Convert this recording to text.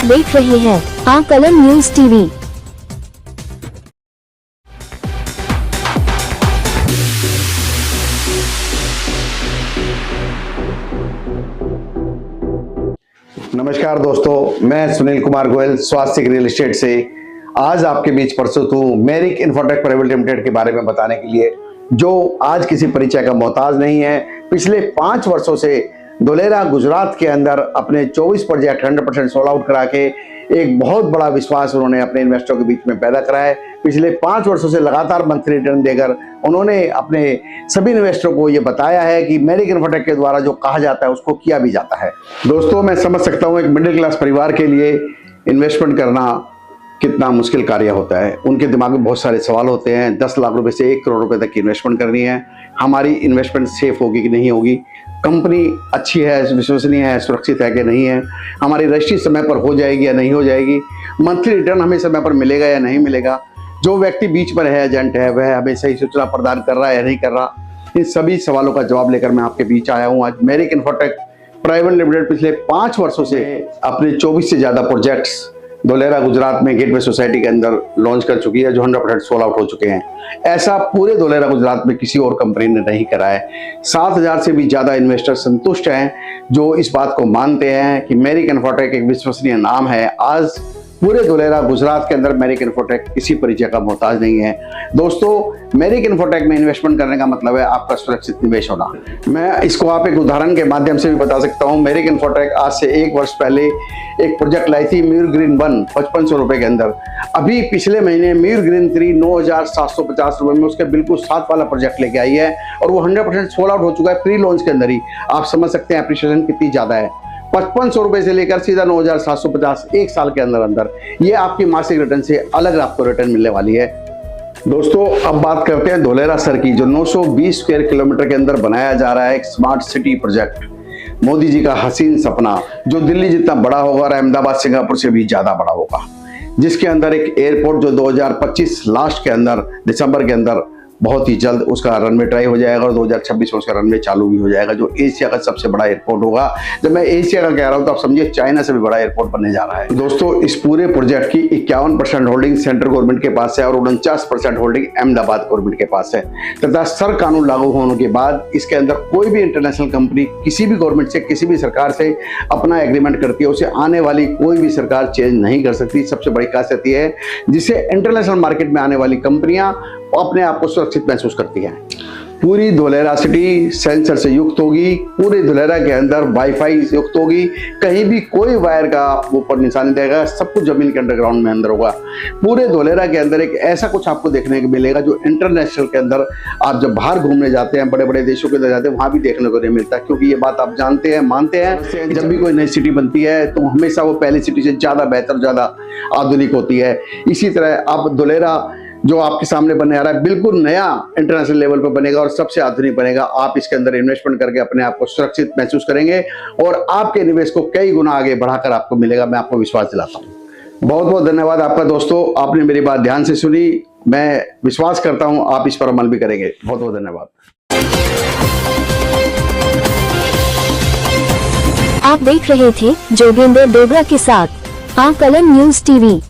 देख रहे हैं आकलन न्यूज टीवी। नमस्कार दोस्तों, मैं सुनील कुमार गोयल स्वास्थ्य रियल एस्टेट से आज आपके बीच प्रस्तुत हूँ मेरिक इन्फोटेक प्राइवेट लिमिटेड के बारे में बताने के लिए, जो आज किसी परिचय का मोहताज नहीं है। पिछले 5 वर्षों से धोलेरा गुजरात के अंदर अपने 24 प्रोजेक्ट 100% सोल्ड आउट करा के एक बहुत बड़ा विश्वास उन्होंने अपने इन्वेस्टरों के बीच में पैदा करा है। पिछले 5 वर्षों से लगातार मंथली रिटर्न देकर उन्होंने अपने सभी इन्वेस्टरों को ये बताया है कि मेरिक इन्फोटेक के द्वारा जो कहा जाता है उसको किया भी जाता है। दोस्तों, मैं समझ सकता हूँ एक मिडिल क्लास परिवार के लिए इन्वेस्टमेंट करना कितना मुश्किल कार्य होता है। उनके दिमाग में बहुत सारे सवाल होते हैं। 10 लाख रुपए से 1 करोड़ रुपए तक की इन्वेस्टमेंट करनी है, हमारी इन्वेस्टमेंट सेफ होगी कि नहीं होगी, कंपनी अच्छी है, विश्वसनीय है, सुरक्षित है कि नहीं है, हमारी रजिस्ट्री समय पर हो जाएगी या नहीं हो जाएगी, मंथली रिटर्न हमें समय पर मिलेगा या नहीं मिलेगा, जो व्यक्ति बीच पर है, एजेंट है, वह हमें सही सूचना प्रदान कर रहा है या नहीं कर रहा। इन सभी सवालों का जवाब लेकर मैं आपके बीच आया हूँ। आज मेरिक इन्फोटेक प्राइवेट लिमिटेड पिछले 5 वर्षों से अपने 24 से ज्यादा प्रोजेक्ट्स धोलेरा गुजरात में गेटवे सोसाइटी के अंदर लॉन्च कर चुकी है, जो 100% सोल्ड आउट हो चुके हैं। ऐसा पूरे धोलेरा गुजरात में किसी और कंपनी ने नहीं करा है। 7,000 से भी ज्यादा इन्वेस्टर संतुष्ट हैं, जो इस बात को मानते हैं कि मेरिक इन्फोटेक एक विश्वसनीय नाम है। आज पूरे धोलेरा गुजरात के अंदर मेरिक इन्फोटेक किसी परिचय का मोहताज नहीं है। दोस्तों, मेरिक इन्फोटेक में इन्वेस्टमेंट करने का मतलब है आपका सुरक्षित निवेश होना। मैं इसको आप एक उदाहरण के माध्यम से भी बता सकता हूँ। मेरिक इन्फोटेक आज से 1 वर्ष पहले एक प्रोजेक्ट लाई थी म्यूर ग्रीन 1 5500 रुपए के अंदर। अभी पिछले महीने म्यूर ग्रीन 3 9,750 रुपए में उसके बिल्कुल साथ वाला प्रोजेक्ट लेके आई है और वो 100% सोल्ड आउट हो चुका है प्री लॉन्च के अंदर ही। आप समझ सकते हैं एप्रिसिएशन कितनी ज्यादा है। 5500 रुपए से लेकर सीधा 9,750 1 साल के अंदर अंदर ये आपकी मासिक रिटर्न से अलग आपको रिटर्न मिलने वाली है। दोस्तों, अब बात करते हैं धोलेरा सर की, जो 920 स्क्वायर किलोमीटर के अंदर बनाया जा रहा है एक smart city project. Modi ji का हसीन सपना, जो दिल्ली जितना बड़ा होगा और अहमदाबाद सिंगापुर से भी ज्यादा बड़ा होगा, जिसके अंदर एक एयरपोर्ट जो 2025 लास्ट के अंदर दिसंबर के अंदर बहुत ही जल्द उसका रनवे ट्राई हो जाएगा और 2026 में उसका रनवे चालू भी हो जाएगा, जो एशिया का सबसे बड़ा एयरपोर्ट होगा। जब मैं एशिया का कह रहा हूं तो आप समझिए चाइना से भी बड़ा एयरपोर्ट बनने जा रहा है। दोस्तों, इस पूरे प्रोजेक्ट की 51% होल्डिंग सेंट्रल गवर्नमेंट के पास है और 49% होल्डिंग अहमदाबाद गवर्नमेंट के पास है। तथा सर कानून लागू होने के बाद इसके अंदर कोई भी इंटरनेशनल कंपनी किसी भी गवर्नमेंट से, किसी भी सरकार से अपना एग्रीमेंट करती है, उसे आने वाली कोई भी सरकार चेंज नहीं कर सकती। सबसे बड़ी खासियत यह है, जिससे इंटरनेशनल मार्केट में आने वाली कंपनियां अपने आप को सुरक्षित महसूस करती हैं। पूरी धोलेरा सिटी सेंसर से युक्त होगी, पूरे धोलेरा के अंदर वाईफाई युक्त होगी, कहीं भी कोई वायर का ऊपर निशान नहीं देगा, सब कुछ जमीन के अंडरग्राउंड में अंदर होगा। पूरे धोलेरा के अंदर एक ऐसा कुछ आपको देखने को मिलेगा जो इंटरनेशनल के अंदर आप जब बाहर घूमने जाते हैं, बड़े बड़े देशों के अंदर जाते हैं, वहां भी देखने को नहीं मिलता। क्योंकि ये बात आप जानते हैं, मानते हैं, जब भी कोई नई सिटी बनती है तो हमेशा वो पहली सिटी से ज्यादा बेहतर, ज्यादा आधुनिक होती है। इसी तरह आप धोलेरा जो आपके सामने बनने आ रहा है बिल्कुल नया इंटरनेशनल लेवल पर बनेगा और सबसे आधुनिक बनेगा। आप इसके अंदर इन्वेस्टमेंट करके अपने आप को सुरक्षित महसूस करेंगे और आपके निवेश को कई गुना आगे बढ़ाकर आपको मिलेगा, मैं आपको विश्वास दिलाता हूं। बहुत बहुत धन्यवाद आपका दोस्तों, आपने मेरी बात ध्यान से सुनी। मैं विश्वास करता हूं आप इस पर अमल भी करेंगे। बहुत बहुत धन्यवाद। आप देख रहे थे जोगिंदर डोगरा के साथ आकलन न्यूज टीवी।